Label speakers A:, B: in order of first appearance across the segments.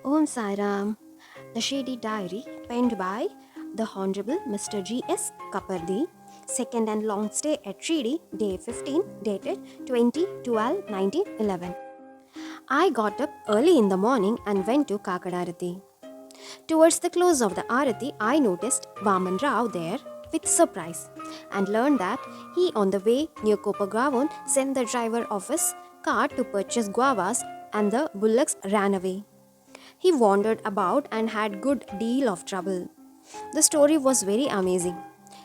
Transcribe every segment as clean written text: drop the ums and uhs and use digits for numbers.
A: Om Sairam. The Shirdi Diary, penned by the Honorable Mr. G.S. Kapardi. Second and long stay at Shirdi, day 15, dated 20/12/1911. I got up early in the morning and went to Kakadarati. Towards the close of the Arati, I noticed Vaman Rao there with surprise and learned that he, on the way near Kopagaon, sent the driver of his car to purchase guavas and the bullocks ran away. He wandered about and had good deal of trouble. The story was very amazing.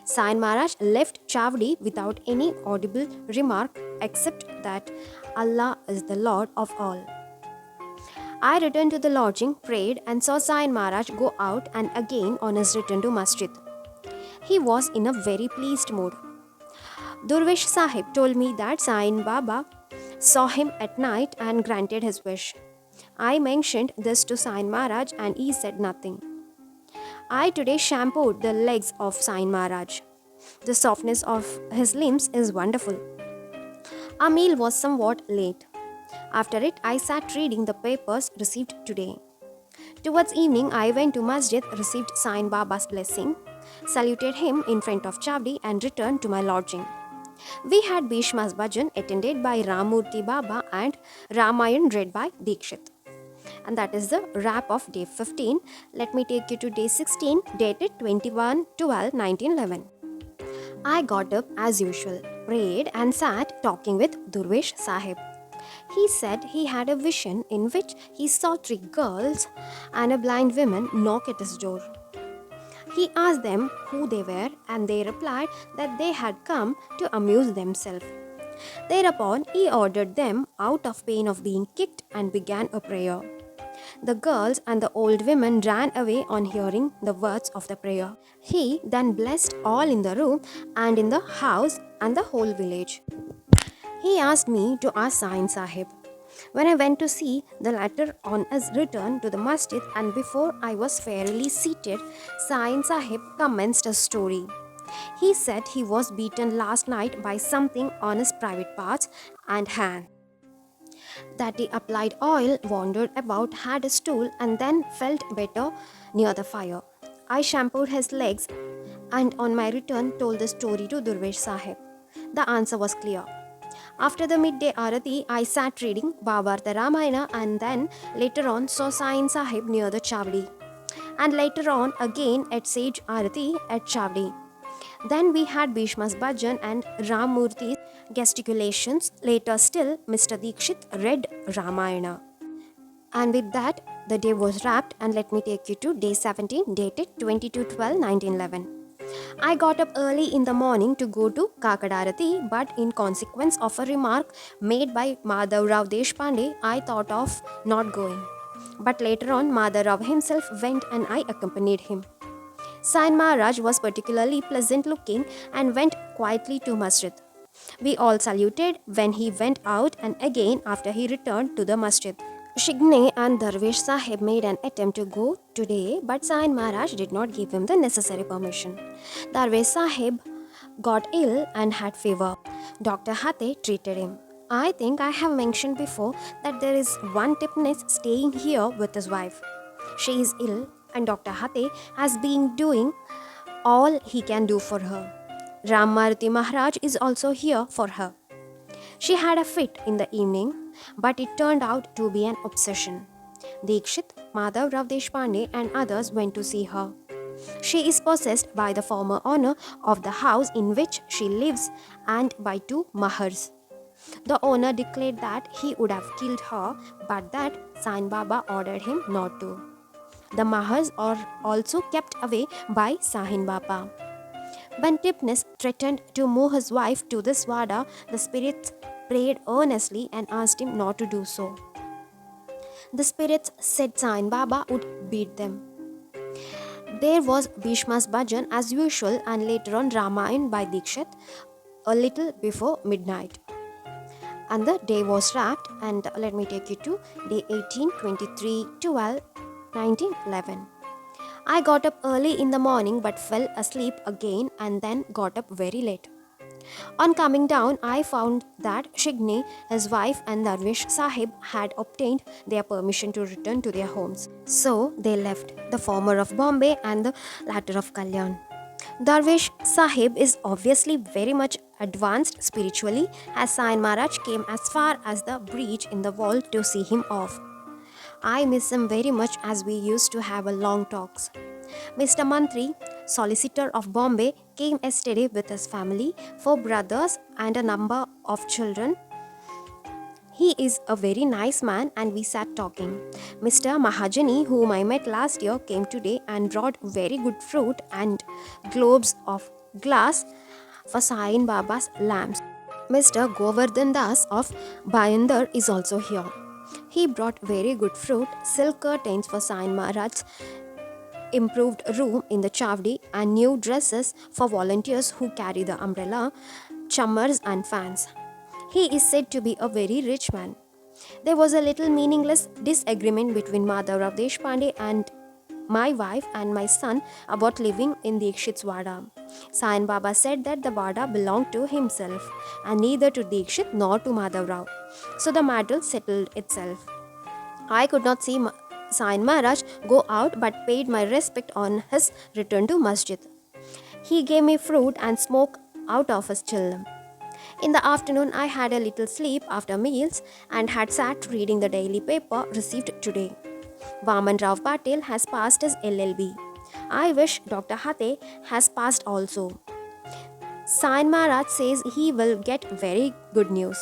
A: Sain Maharaj left Chavdi without any audible remark except that Allah is the Lord of all. I returned to the lodging, prayed, and saw Sain Maharaj go out and again on his return to Masjid. He was in a very pleased mood. Durvesh Sahib told me that Sain Baba saw him at night and granted his wish. I mentioned this to Sain Maharaj and he said nothing. I today shampooed the legs of Sain Maharaj. The softness of his limbs is wonderful. Our meal was somewhat late. After it, I sat reading the papers received today. Towards evening, I went to Masjid, received Sain Baba's blessing, saluted him in front of Chavdi and returned to my lodging. We had Bhishma's Bhajan attended by Ramurti Baba and Ramayan read by Dikshit. And that is the wrap of day 15. Let me take you to day 16, dated 21/12/1911. I got up as usual, prayed and sat talking with Durvesh Sahib. He said he had a vision in which he saw three girls and a blind woman knock at his door. He asked them who they were and they replied that they had come to amuse themselves. Thereupon he ordered them out of pain of being kicked and began a prayer. The girls and the old women ran away on hearing the words of the prayer. He then blessed all in the room and in the house and the whole village. He asked me to ask Sain Sahib. When I went to see the latter on his return to the masjid and before I was fairly seated, Sain Sahib commenced a story. He said he was beaten last night by something on his private parts and hand. That he applied oil, wandered about, had a stool, and then felt better near the fire. I shampooed his legs and on my return told the story to Durvesh Sahib. The answer was clear. After the midday Arati, I sat reading Bhavarta Ramayana and then later on saw Sain Sahib near the Chavdi. And later on again at Sage Arati at Chavdi. Then we had Bhishma's Bhajan and Ramurti's gesticulations. Later still, Mr. Dikshit read Ramayana. And with that, the day was wrapped and let me take you to day 17 dated 22/12/1911. I got up early in the morning to go to Kakadarati, but in consequence of a remark made by Madhav Rao Deshpande, I thought of not going. But later on, Madhav Rao himself went and I accompanied him. Sain Maharaj was particularly pleasant looking and went quietly to Masjid. We all saluted when he went out and again after he returned to the Masjid. Shigne and Darvesh Sahib made an attempt to go today, but Sain Maharaj did not give him the necessary permission. Darvesh Sahib got ill and had fever. Dr. Hate treated him. I think I have mentioned before that there is one Tipnis staying here with his wife. She is ill and Dr. Hate has been doing all he can do for her. Ram Maruti Maharaj is also here for her. She had a fit in the evening, but it turned out to be an obsession. Dikshit, Madhav Rao Deshpande and others went to see her. She is possessed by the former owner of the house in which she lives and by two Mahars. The owner declared that he would have killed her, but that Sain Baba ordered him not to. The Mahars are also kept away by Sahin Baba. When Tipnis threatened to move his wife to this Vada, the spirits prayed earnestly and asked him not to do so. The spirits said Sain Baba would beat them. There was Bhishma's Bhajan as usual and later on Ramayan by Dikshit a little before midnight. And the day was wrapped and let me take you to day 18, 23, 12, 1911. I got up early in the morning but fell asleep again and then got up very late. On coming down, I found that Shigni, his wife, and Darwish Sahib had obtained their permission to return to their homes. So they left, the former of Bombay and the latter of Kalyan. Darwish Sahib is obviously very much advanced spiritually, as Sain Maharaj came as far as the breach in the wall to see him off. I miss him very much as we used to have a long talks. Mr. Mantri, solicitor of Bombay, came yesterday with his family, 4 brothers and a number of children. He is a very nice man and we sat talking. Mr. Mahajani, whom I met last year, came today and brought very good fruit and globes of glass for Sain Baba's lamps. Mr. Govardhan Das of Bayandar is also here. He brought very good fruit, silk curtains for Sain Maharaj's improved room in the Chavdi, and new dresses for volunteers who carry the umbrella, chummars and fans. He is said to be a very rich man. There was a little meaningless disagreement between Madhavrao Deshpande and my wife and my son about living in Dikshit's Wada. Sain Baba said that the Wada belonged to himself and neither to Dikshit nor to Madhavrao. So the matter settled itself. I could not see Sain Maharaj go out but paid my respect on his return to Masjid. He gave me fruit and smoke out of his chillam. In the afternoon, I had a little sleep after meals and had sat reading the daily paper received today. Vaman Rao Patel has passed his LLB. I wish Dr. Hate has passed also. Sain Maharaj says he will get very good news.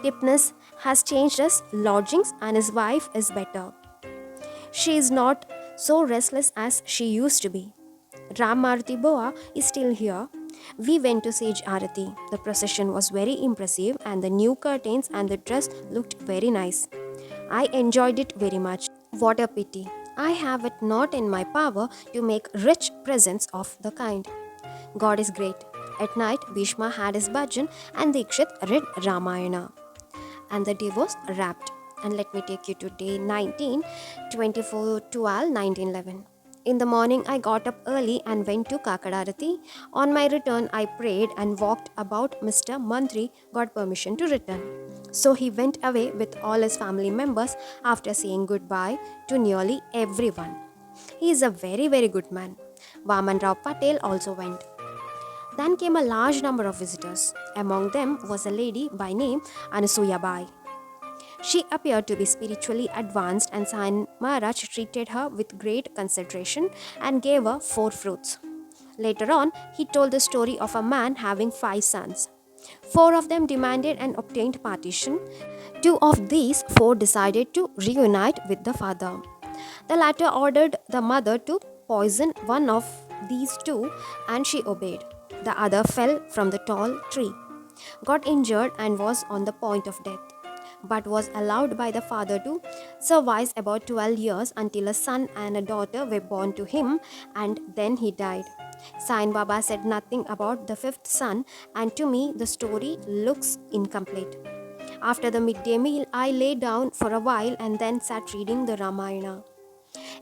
A: Dipness has changed his lodgings and his wife is better. She is not so restless as she used to be. Ram Maruti Boa is still here. We went to Sage Arati. The procession was very impressive and the new curtains and the dress looked very nice. I enjoyed it very much. What a pity. I have it not in my power to make rich presents of the kind. God is great. At night, Bhishma had his bhajan and Dikshit read Ramayana. And the day was wrapped. And let me take you to day 19, 24, 12, 1911. In the morning, I got up early and went to Kakadarati. On my return, I prayed and walked about. Mr. Mantri got permission to return. So he went away with all his family members after saying goodbye to nearly everyone. He is a very, very good man. Vaman Rao Patel also went. Then came a large number of visitors. Among them was a lady by name Anasuya Bai. She appeared to be spiritually advanced and Sain Maharaj treated her with great consideration and gave her 4 fruits. Later on, he told the story of a man having 5 sons. 4 of them demanded and obtained partition. 2 of these 4 decided to reunite with the father. The latter ordered the mother to poison one of these 2 and she obeyed. The other fell from the tall tree, got injured and was on the point of death, but was allowed by the father to survive about 12 years until a son and a daughter were born to him and then he died. Sain Baba said nothing about the 5th son and to me the story looks incomplete. After the midday meal, I lay down for a while and then sat reading the Ramayana.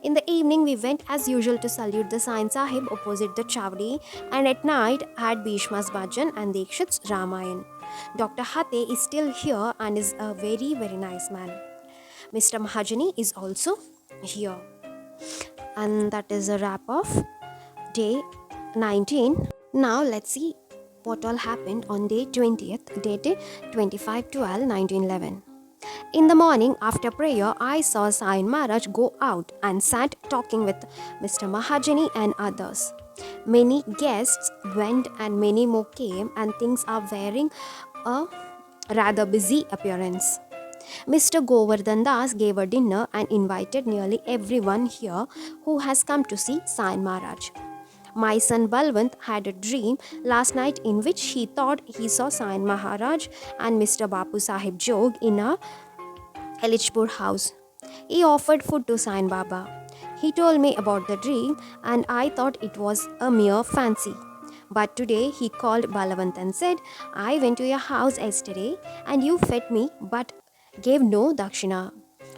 A: In the evening, we went as usual to salute the Sain Sahib opposite the Chavdi and at night had Bhishma's Bhajan and Dikshit's Ramayan. Dr. Hate is still here and is a very, very nice man. Mr. Mahajani is also here. And that is a wrap of day 19. Now let's see what all happened on day 20th, dated 25/12/1911. In the morning after prayer, I saw Sain Maharaj go out and sat talking with Mr. Mahajani and others. Many guests went and many more came and things are wearing a rather busy appearance. Mr. Govardhan Das gave a dinner and invited nearly everyone here who has come to see Sain Maharaj. My son Balwant had a dream last night in which he thought he saw Sain Maharaj and Mr. Bapu Sahib Jog in a Elichpur house. He offered food to Sain Baba. He told me about the dream and I thought it was a mere fancy. But today he called Balwant and said, I went to your house yesterday and you fed me but gave no dakshina.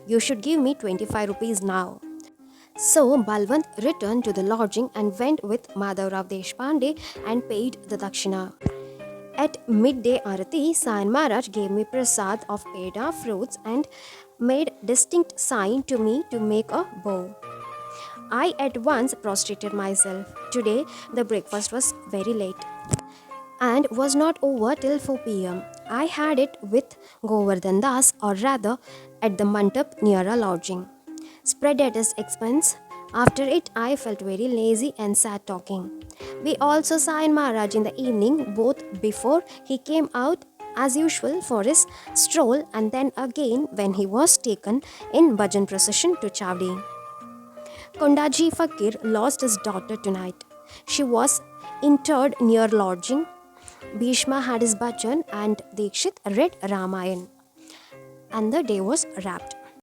A: You should give me 25 rupees now. So Balwant returned to the lodging and went with Madhavrao Deshpande and paid the dakshina. At midday arati, Sayan Maharaj gave me prasad of peda, fruits, and made distinct sign to me to make a bow. I at once prostrated myself. Today the breakfast was very late and was not over till 4 pm. I had it with Govardhan Das, or rather at the Mantap near a lodging. Spread at his expense. After it, I felt very lazy and sat talking. We also saw in Maharaj in the evening, both before he came out as usual for his stroll and then again when he was taken in bhajan procession to Chavdi. Kondaji Fakir lost his daughter tonight. She was interred near lodging. Bhishma had his bhajan and Dikshit read Ramayan, and the day was wrapped.